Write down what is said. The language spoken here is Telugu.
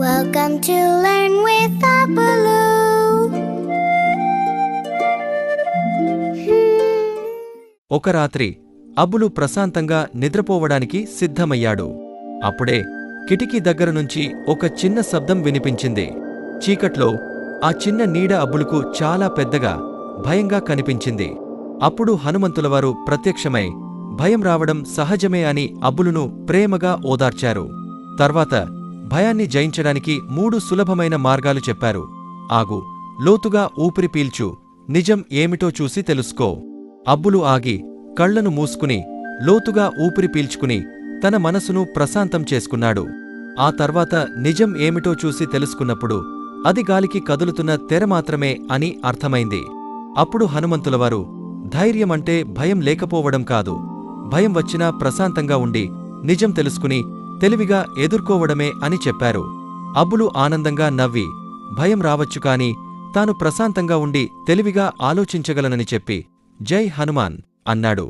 Welcome to Learn with Apollo. ఒక రాత్రి అబ్బులు ప్రశాంతంగా నిద్రపోవడానికి సిద్ధమయ్యాడు. అప్పుడే కిటికీ దగ్గరనుంచి ఒక చిన్న శబ్దం వినిపించింది. చీకట్లో ఆ చిన్న నీడ అబ్బులుకు చాలా పెద్దగా, భయంగా కనిపించింది. అప్పుడు హనుమంతులవారు ప్రత్యక్షమై భయం రావడం సహజమే అని అబ్బులును ప్రేమగా ఓదార్చారు. తర్వాత భయాన్ని జయించడానికి 3 సులభమైన మార్గాలు చెప్పారు. ఆగు, లోతుగా ఊపిరి పీల్చు, నిజం ఏమిటో చూసి తెలుసుకో. అబ్బులు ఆగి కళ్లను మూసుకుని లోతుగా ఊపిరి పీల్చుకుని తన మనసును ప్రశాంతం చేసుకున్నాడు. ఆ తర్వాత నిజం ఏమిటో చూసి తెలుసుకున్నప్పుడు అది గాలికి కదులుతున్న తెర మాత్రమే అని అర్థమైంది. అప్పుడు హనుమంతులవారు, ధైర్యమంటే భయం లేకపోవడం కాదు, భయం వచ్చినా ప్రశాంతంగా ఉండి నిజం తెలుసుకుని తెలివిగా ఎదుర్కోవడమే అని చెప్పారు. అబ్బులు ఆనందంగా నవ్వి, భయం రావచ్చు కాని తాను ప్రశాంతంగా ఉండి తెలివిగా ఆలోచించగలనని చెప్పి, జై హనుమాన్ అన్నాడు.